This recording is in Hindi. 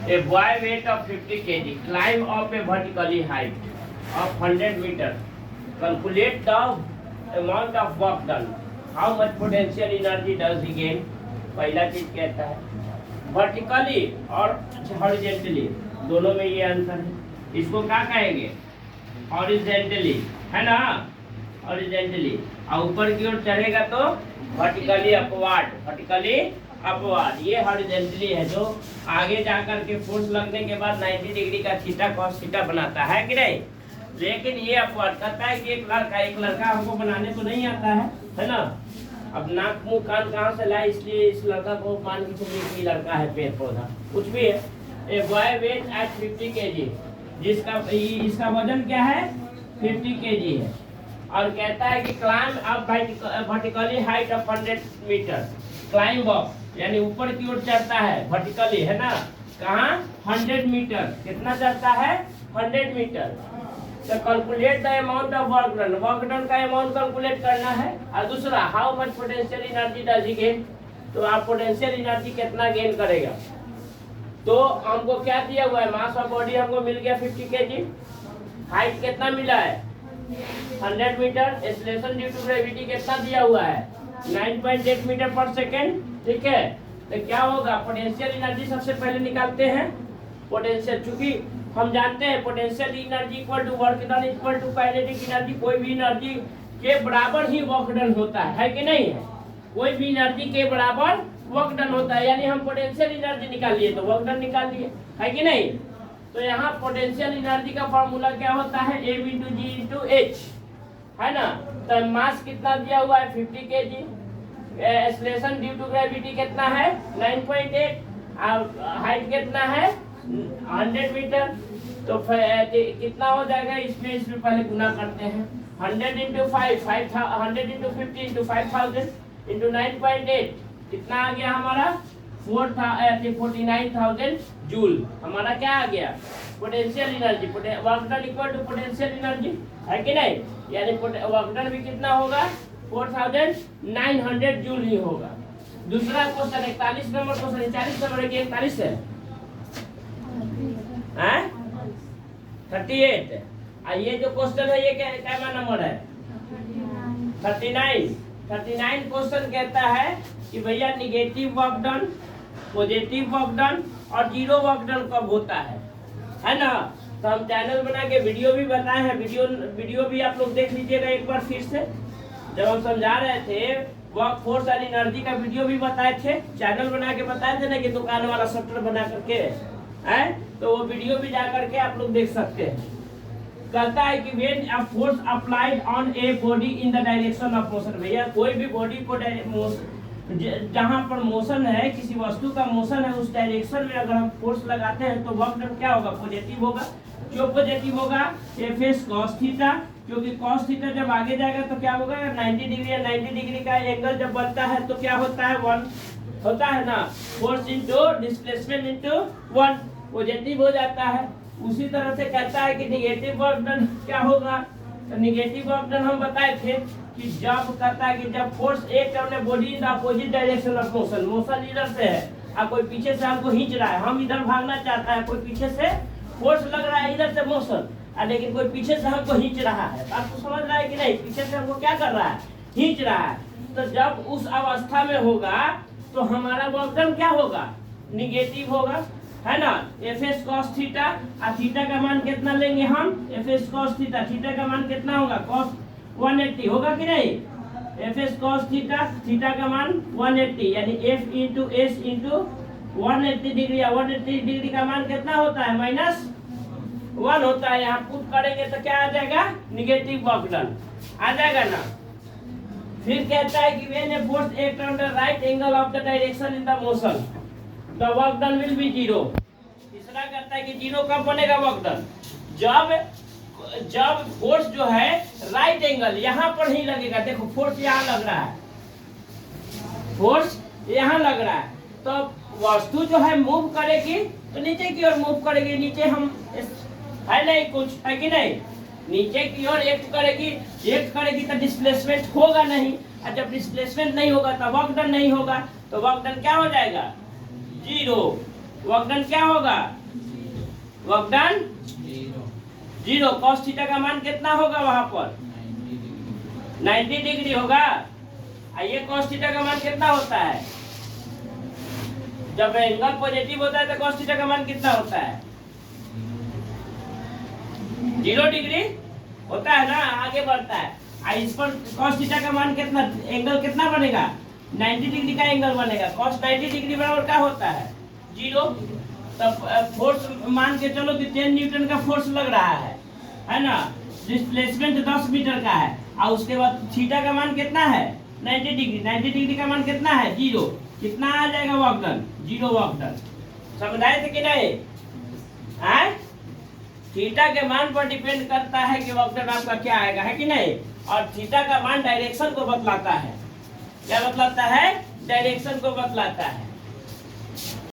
A boy weight of 50 kg climb up a vertically height of 100 meter. Calculate the amount of work done. How much potential energy does he gain? पहला चीज कहता है वर्टिकली और हॉरिजेंटली दोनों में ये अंतर है। इसको क्या कहेंगे? हॉरिजेंटली, है ना, हॉरिजेंटली। और ऊपर की ओर चढ़ेगा तो वर्टिकली अपवार्ड, वर्टिकली अपवार्ड। ये हॉरिजेंटली है जो आगे जाकर के फोर्स लगने के बाद 90 डिग्री का थीटा कॉस थीटा बनाता है कि नहीं। लेकिन ये अपवार्ड करता है कि एक लड़का हमको बनाने तो नहीं आता है ना। अब नाक मुंह कान कहाँ से लाए, इसलिए इस लड़का को मान के चलिए कि लड़का है, पेड़ पौधा कुछ भी है। A boy weight at 50 kg, जिसका इसका वजन क्या है 50 kg है। और कहता है कि climb up vertically height of 100 metre. Climb up यानी ऊपर की ओर चढ़ता है, वर्टिकली, है ना। कहाँ? 100 मीटर। कितना चढ़ता है? 100 मीटर। तो calculate the amount of work done, work done का अमाउंट कैलकुलेट करना है। और दूसरा how much potential energy does he gain, तो आप पोटेंशियल एनर्जी कितना गेन करेगा। तो हमको क्या दिया हुआ है, मास ऑफ बॉडी हमको मिल गया 50 kg, हाइट कितना मिला है 100 metre, acceleration due to gravity कितना दिया हुआ है 9.8 मीटर पर सेकेंड, ठीक है। तो क्या होगा, पोटेंशियल एनर्जी सबसे पहले निकालते हैं। पोटेंशियल, चूंकि हम जानते हैं potential energy equal to work done equal to kinetic energy, कोई भी एनर्जी के बराबर ही वर्क डन होता है कि नहीं है। कोई भी एनर्जी के बराबर वर्क डन होता है, यानी हम पोटेंशियल एनर्जी निकाल लिए तो वर्क डन निकाल लिए, है कि नहीं। तो यहाँ पोटेंशियल एनर्जी का फॉर्मूला क्या होता है, m × g × h, है ना। तो मास कितना दिया हुआ है 50 kg, acceleration due to gravity कितना है 9.8, हाइट कितना है 100 मीटर। तो कितना हो जाएगा, इसमें पहले गुना करते हैं। 100 × 5, 100 × 50 × 5000 × 9.8 कितना आ गया हमारा 49,000 जूल। हमारा क्या आ गया, potential energy. Work done equal to potential energy, है कि नहीं। यानी वर्क डन भी कितना होगा 4900 जूल ही होगा। दूसरा क्वेश्चन 41 नंबर क्वेश्चन, 40 नंबर की 41 है 38। ये जो क्वेश्चन है ये क्या नंबर है 39। 39 क्वेश्चन कहता है कि भैया negative work done, positive work done और जीरो वर्क डन कब होता है ना। तो हम चैनल बना के वीडियो भी बनाए हैं, वीडियो भी आप लोग देख लीजिएगा एक बार फिर से। जब हम समझा रहे थे वर्क फोर्स एंड एनर्जी का वीडियो भी बताए थे, चैनल बना के बताए थे ना कि दुकान वाला शटर बना करके है, तो वो वीडियो भी जा करके आप लोग देख सकते हैं। कहता है कि when a force applied on a body in the direction of motion, भैया कोई भी बॉडी को जहां पर मोशन है, किसी वस्तु का मोशन है, उस डायरेक्शन में अगर हम फोर्स लगाते हैं तो वर्क डन क्या होगा, पॉजिटिव होगा। क्यों पॉजिटिव होगा, एफ कॉस थीटा, क्योंकि कॉस थीटा जब आगे जाएगा तो क्या होगा 90 डिग्री, 90 डिग्री का एंगल जब बनता है तो क्या होता है 1 होता है ना, force into displacement into 1 positive हो जाता है। उसी तरह से कहता है कि निगेटिव वर्क डन क्या होगा, तो निगेटिव वर्क डन हम बताए थे कि जब कहता है कि जब फोर्स एक turn body in the opposite direction of motion, motion इधर से है और कोई पीछे से हमको खींच रहा है, हम इधर भागना चाहता है, कोई पीछे से फोर्स लग रहा है इधर से मोशन, लेकिन कोई पीछे से हमको खींच रहा है। तो आपको समझ रहा है कि नहीं, पीछे से हमको क्या कर रहा है, खींच रहा है। तो जब उस अवस्था में होगा तो हमारा वर्क डन क्या होगा, निगेटिव होगा, है ना। एफ एस कॉस थीटा, और थीटा का मान कितना लेंगे हम, F S cos theta, theta का मान कितना होगा कॉस 180 होगा कि नहीं। F S cos theta, theta का मान 180, यानी F into S into 180 degree, 180 degree का मान कितना होता है -1 होता है। यहाँ पुट करेंगे तो क्या आ जाएगा, निगेटिव वर्क डन आ जाएगा ना। फिर कहता है कि when a force act on the right angle of the direction in the motion the work done will be 0। तीसरा कहता है कि 0 कब बनेगा वर्क डन, जब फोर्स जो है राइट एंगल यहाँ पर ही लगेगा। देखो फोर्स यहाँ लग रहा है, फोर्स यहाँ लग रहा है, तो वस्तु जो है मूव करेगी तो नीचे की ओर मूव करेगी। नीचे हम है नहीं कुछ, है कि नहीं, नीचे की ओर एक्ट करेगी तो डिस्प्लेसमेंट होगा नहीं, और जब डिस्प्लेसमेंट नहीं होगा तो वर्क डन नहीं होगा। तो वर्क डन क्या हो जाएगा 0। वर्क डन क्या होगा? Work done 0। कॉस थीटा का मान कितना होगा वहां पर? 90 डिग्री होगा। ये कॉस थीटा का मान कितना होता है? जब एंगल पॉजिटिव होता है तो कॉस थीटा का मान कितना होता है? 0 डिग्री होता है ना, आगे बढ़ता है। इस पर कॉस थीटा का मान कितना, एंगल कितना बनेगा? 90 डिग्री का एंगल बनेगा। कॉस 90 डिग्री बराबर क्या होता है? 0। तब फोर्स मान के चलो कि 10 न्यूटन का फोर्स लग रहा है ना। डिस्प्लेसमेंट 10 मीटर का है, और उसके बाद थीटा का मान कितना है? 90 डिग्री। 90 डिग्री का मान कितना है? 0। कितना आ जाएगा वर्क डन? 0 work done. समझाए थे कि नहीं? थीटा के मान पर डिपेंड करता है कि वर्क डन आपका क्या आएगा, है कि नहीं? और थीटा का मान डायरेक्शन को बतलाता है। क्या बतलाता है? डायरेक्शन को बतलाता है।